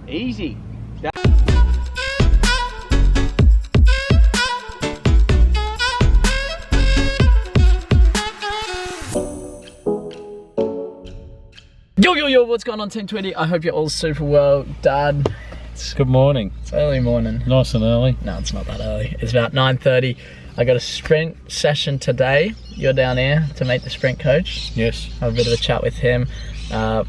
Easy. Yo, what's going on, Team 20? I hope you're all super well. Dad, Good morning. it's early morning. Nice and early. No, it's not that early. It's about 9:30. I got a sprint session today. You're down here to meet the sprint coach. Yes. Have a bit of a chat with him.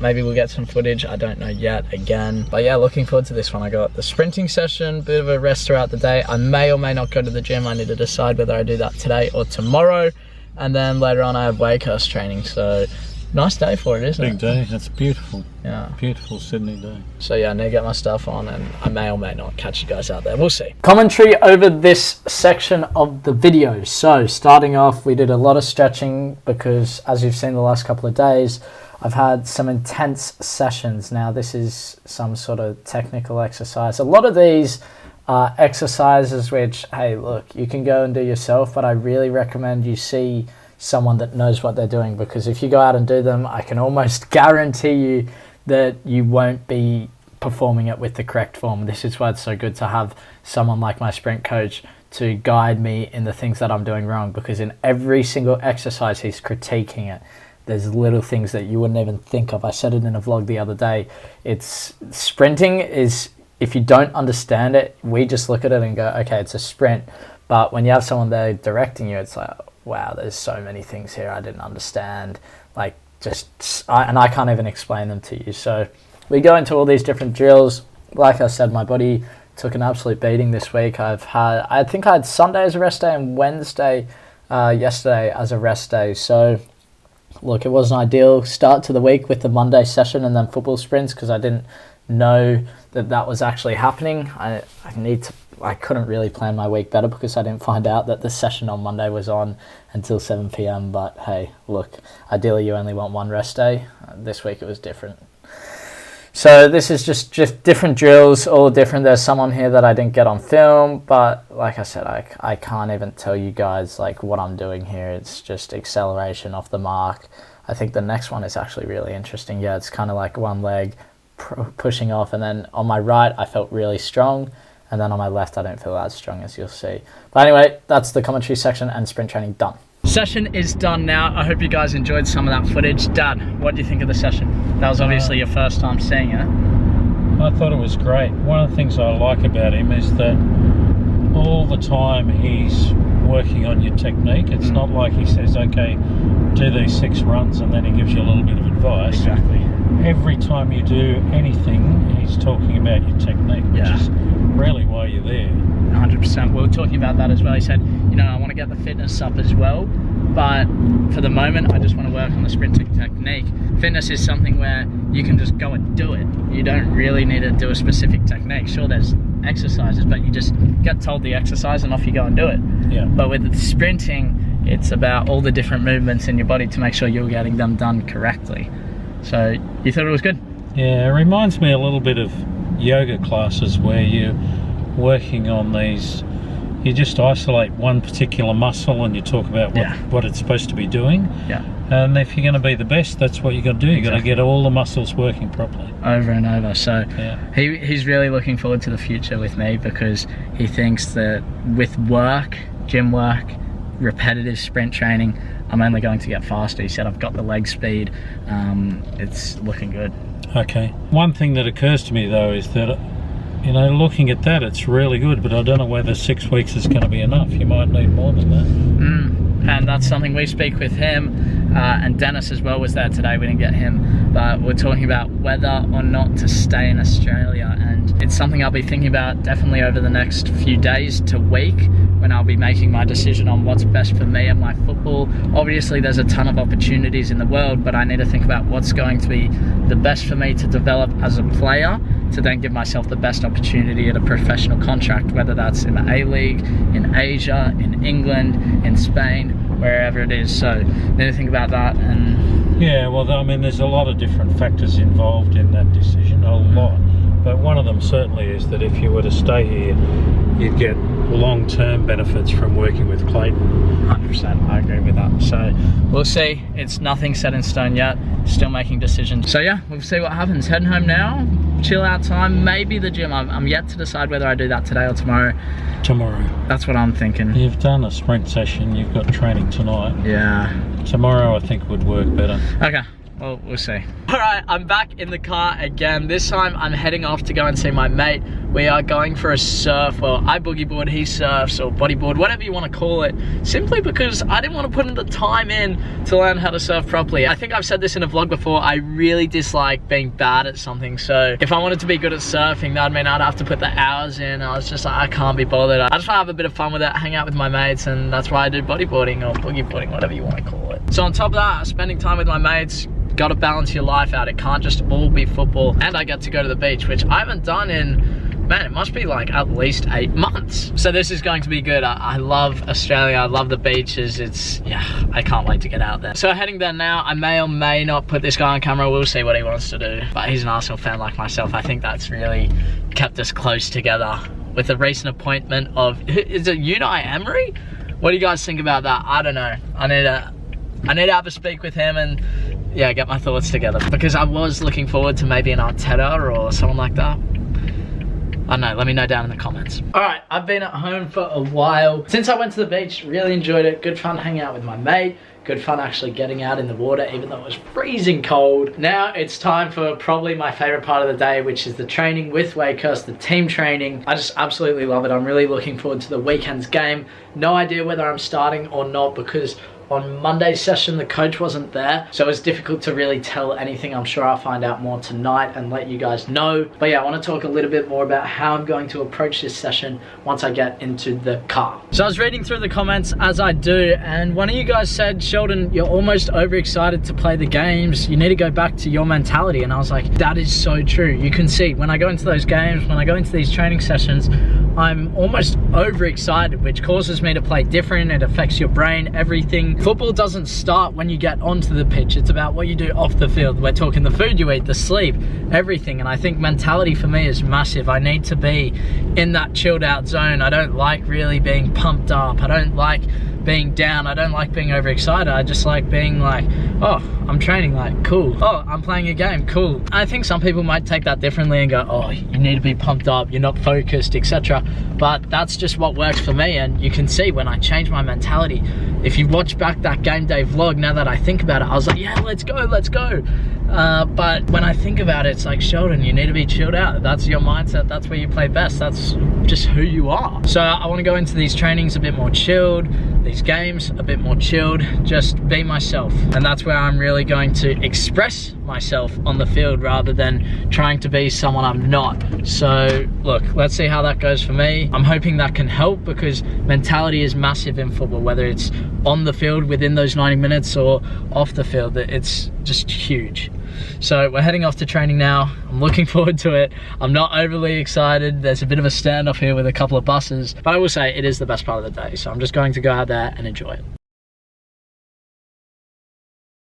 Maybe we'll get some footage. I don't know yet again. But yeah, looking forward to this one. I got the sprinting session, bit of a rest throughout the day. I may or may not go to the gym. I need to decide whether I do that today or tomorrow. And then later on I have weight-cast training. So nice day for it, isn't it? Big day. That's beautiful. Yeah. Beautiful Sydney day. So yeah, I need to get my stuff on and I may or may not catch you guys out there. We'll see. Commentary over this section of the video. So starting off, we did a lot of stretching because as you've seen the last couple of days, I've had some intense sessions. Now this is some sort of technical exercise. A lot of these are exercises which, hey, look, you can go and do yourself, but I really recommend you see someone that knows what they're doing, because if you go out and do them, I can almost guarantee you that you won't be performing it with the correct form. This is why it's so good to have someone like my sprint coach to guide me in the things that I'm doing wrong, because in every single exercise he's critiquing it. There's little things that you wouldn't even think of. I said it in a vlog the other day. It's sprinting is, if you don't understand it, we just look at it and go, okay, it's a sprint. But when you have someone there directing you, it's like, wow, there's so many things here I didn't understand. Like, and I can't even explain them to you. So we go into all these different drills. Like I said, my body took an absolute beating this week. I think I had Sunday as a rest day and Wednesday yesterday as a rest day. So look, it was an ideal start to the week with the Monday session and then football sprints, because I didn't know that was actually happening. I couldn't really plan my week better because I didn't find out that the session on Monday was on until 7 p.m. But hey, look, ideally you only want one rest day. This week it was different. So this is just different drills, all different. There's some on here that I didn't get on film, but like I said, I can't even tell you guys like what I'm doing here. It's just acceleration off the mark. I think the next one is actually really interesting. Yeah, it's kind of like one leg pushing off, and then on my right I felt really strong, and then on my left I don't feel as strong, as you'll see. But anyway, that's the commentary section and sprint training done. Session is done now. I hope you guys enjoyed some of that footage. Dad, what do you think of the session? That was obviously your first time seeing it. I thought it was great. One of the things I like about him is that all the time he's working on your technique. It's not like he says, okay, do these 6 runs and then he gives you a little bit of advice. Exactly. Every time you do anything, he's talking about your technique, which is really why you're there. 100%. We were talking about that as well. He said, you know, I want to get the fitness up as well, but for the moment I just want to work on the sprinting technique. Fitness is something where you can just go and do it. You don't really need to do a specific technique. Sure, there's exercises, but you just get told the exercise and off you go and do it. Yeah. But with the sprinting, it's about all the different movements in your body to make sure you're getting them done correctly. So you thought it was good? Yeah, it reminds me a little bit of yoga classes where you're working on these, you just isolate one particular muscle and you talk about what it's supposed to be doing. Yeah. And if you're going to be the best, that's what you got to do. You got to get all the muscles working properly. Over and over. So yeah. He's really looking forward to the future with me, because he thinks that with work, gym work, repetitive sprint training, I'm only going to get faster. He said I've got the leg speed. It's looking good. Okay. One thing that occurs to me though is that, you know, looking at that, it's really good, but I don't know whether 6 weeks is going to be enough. You might need more than that. And that's something we speak with him, and Dennis as well was there today. We didn't get him, but we're talking about whether or not to stay in Australia, and it's something I'll be thinking about definitely over the next few days to week, when I'll be making my decision on what's best for me and my football. Obviously there's a ton of opportunities in the world, but I need to think about what's going to be the best for me to develop as a player, to then give myself the best opportunity at a professional contract, whether that's in the A-League, in Asia, in England, in Spain, wherever it is. So need to think about that. And yeah, well, I mean, there's a lot of different factors involved in that decision, a lot. But one of them certainly is that if you were to stay here, you'd get long-term benefits from working with Clayton. 100%, I agree with that. So we'll see. It's nothing set in stone yet. Still making decisions. So yeah, we'll see what happens. Heading home now. chill out time, maybe the gym. I'm yet to decide whether I do that today or tomorrow. Tomorrow. That's what I'm thinking. You've done a sprint session, you've got training tonight. Yeah. Tomorrow I think would work better. Okay. Well, we'll see. All right, I'm back in the car again. This time I'm heading off to go and see my mate. We are going for a surf. Well, I boogie board, he surfs, or bodyboard, whatever you want to call it. Simply because I didn't want to put in the time in to learn how to surf properly. I think I've said this in a vlog before, I really dislike being bad at something. So if I wanted to be good at surfing, that would mean I'd have to put the hours in. I was just like, I can't be bothered. I just want to have a bit of fun with it, hang out with my mates, and that's why I do bodyboarding or boogie boarding, whatever you want to call it. So on top of that, spending time with my mates, got to balance your life out. It can't just all be football. And I get to go to the beach, which I haven't done in, man, it must be like at least 8 months. So this is going to be good. I love Australia. I love the beaches. Yeah, I can't wait to get out there. So heading there now. I may or may not put this guy on camera. We'll see what he wants to do. But he's an Arsenal fan like myself. I think that's really kept us close together with the recent appointment of, is it Unai Emery? What do you guys think about that? I don't know. I need to have a speak with him and yeah, get my thoughts together, because I was looking forward to maybe an Arteta or someone like that. I don't know, let me know down in the comments. All right, I've been at home for a while. Since I went to the beach, really enjoyed it. Good fun hanging out with my mate. Good fun actually getting out in the water, even though it was freezing cold. Now it's time for probably my favorite part of the day, which is the training with Wakehurst, the team training. I just absolutely love it. I'm really looking forward to the weekend's game. No idea whether I'm starting or not, because on Monday's session, the coach wasn't there, so it was difficult to really tell anything. I'm sure I'll find out more tonight and let you guys know. But yeah, I want to talk a little bit more about how I'm going to approach this session once I get into the car. So I was reading through the comments, as I do, and one of you guys said, Sheldon, you're almost overexcited to play the games. You need to go back to your mentality. And I was like, that is so true. You can see when I go into those games, when I go into these training sessions, I'm almost overexcited, which causes me to play different. It affects your brain, everything. Football doesn't start when you get onto the pitch. It's about what you do off the field. We're talking the food you eat, the sleep, everything. And I think mentality for me is massive. I need to be in that chilled out zone. I don't like really being pumped up. I don't like being down. I don't like being overexcited. I just like being like, oh, I'm training, like, cool. Oh, I'm playing a game, cool. I think some people might take that differently and go, oh, you need to be pumped up, you're not focused, etc. But that's just what works for me. And you can see when I change my mentality, if you watch back that game day vlog, now that I think about it, I was like, yeah, let's go, let's go. But when I think about it, it's like, Sheldon, you need to be chilled out. That's your mindset. That's where you play best. That's just who you are. So I want to go into these trainings a bit more chilled, these games a bit more chilled, just be myself. And that's where I'm really going to express myself on the field rather than trying to be someone I'm not. So look, let's see how that goes for me. I'm hoping that can help, because mentality is massive in football, whether it's on the field within those 90 minutes or off the field. It's just huge. So we're heading off to training now. I'm looking forward to it. I'm not overly excited. There's a bit of a standoff here with a couple of buses, but I will say it is the best part of the day. So I'm just going to go out there and enjoy it.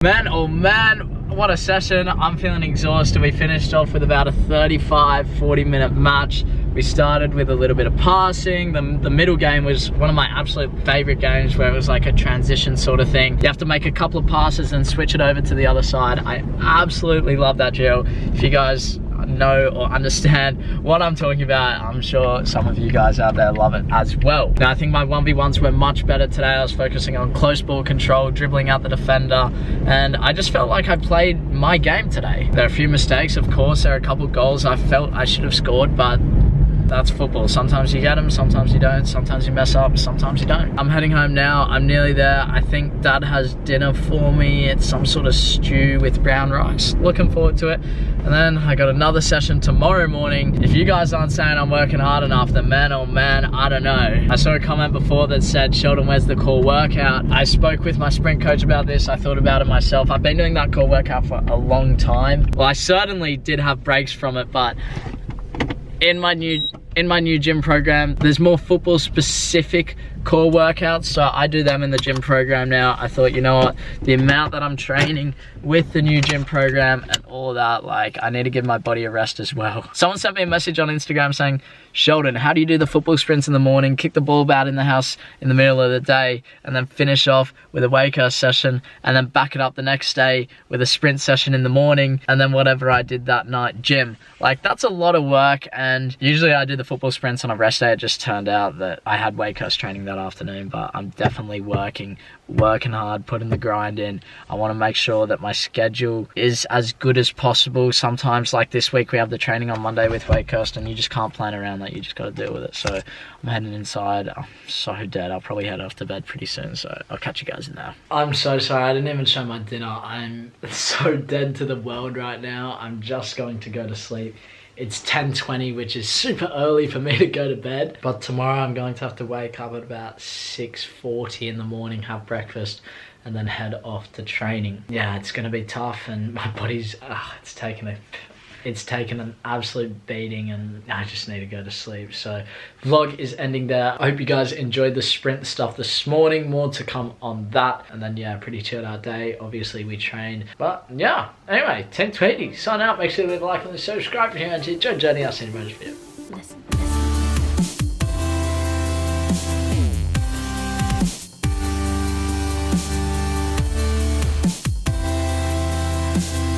Man, oh man, what a session. I'm feeling exhausted. We finished off with about a 35-40 minute match. We started with a little bit of passing. The middle game was one of my absolute favorite games, where it was like a transition sort of thing. You have to make a couple of passes and switch it over to the other side. I absolutely love that drill. If you guys know or understand what I'm talking about, I'm sure some of you guys out there love it as well. Now, I think my 1v1s were much better today. I was focusing on close ball control, dribbling out the defender, and I just felt like I played my game today. There are a few mistakes, of course. There are a couple goals I felt I should have scored, but that's football. Sometimes you get them, sometimes you don't, sometimes you mess up, sometimes you don't. I'm heading home now. I'm nearly there. I think Dad has dinner for me. It's some sort of stew with brown rice. Looking forward to it. And then I got another session tomorrow morning. If you guys aren't saying I'm working hard enough, then man, oh man, I don't know. I saw a comment before that said, Sheldon, where's the core workout? I spoke with my sprint coach about this. I thought about it myself. I've been doing that core workout for a long time. Well, I certainly did have breaks from it, but in my new gym program, there's more football specific core workouts, so I do them in the gym program now. I thought, you know what, the amount that I'm training with the new gym program and all of that, like, I need to give my body a rest as well. Someone sent me a message on Instagram saying, Sheldon, how do you do the football sprints in the morning, kick the ball about in the house in the middle of the day, and then finish off with a Wakehurst session, and then back it up the next day with a sprint session in the morning, and then whatever I did that night, gym? Like, that's a lot of work, and usually I do the football sprints on a rest day. It just turned out that I had Wakehurst training that afternoon, but I'm definitely working hard, putting the grind in. I want to make sure that my schedule is as good as possible. Sometimes, like this week, we have the training on Monday with Wakehurst, and you just can't plan around that. You just got to deal with it. So I'm heading inside. I'm so dead. I'll probably head off to bed pretty soon, so I'll catch you guys in there. I'm so sorry. I didn't even show my dinner. I'm so dead to the world right now. I'm just going to go to sleep. It's 10:20, which is super early for me to go to bed. But tomorrow I'm going to have to wake up at about 6:40 in the morning, have breakfast, and then head off to training. Yeah, it's gonna be tough, and my body's, it's taken an absolute beating, and I just need to go to sleep. So vlog is ending there. I hope you guys enjoyed the sprint stuff this morning. More to come on that. And then yeah, pretty chilled out day. Obviously we trained, but yeah, anyway, 10:20, sign out. Make sure to leave a like and subscribe if you enjoyed the journey. I'll see you in the next video.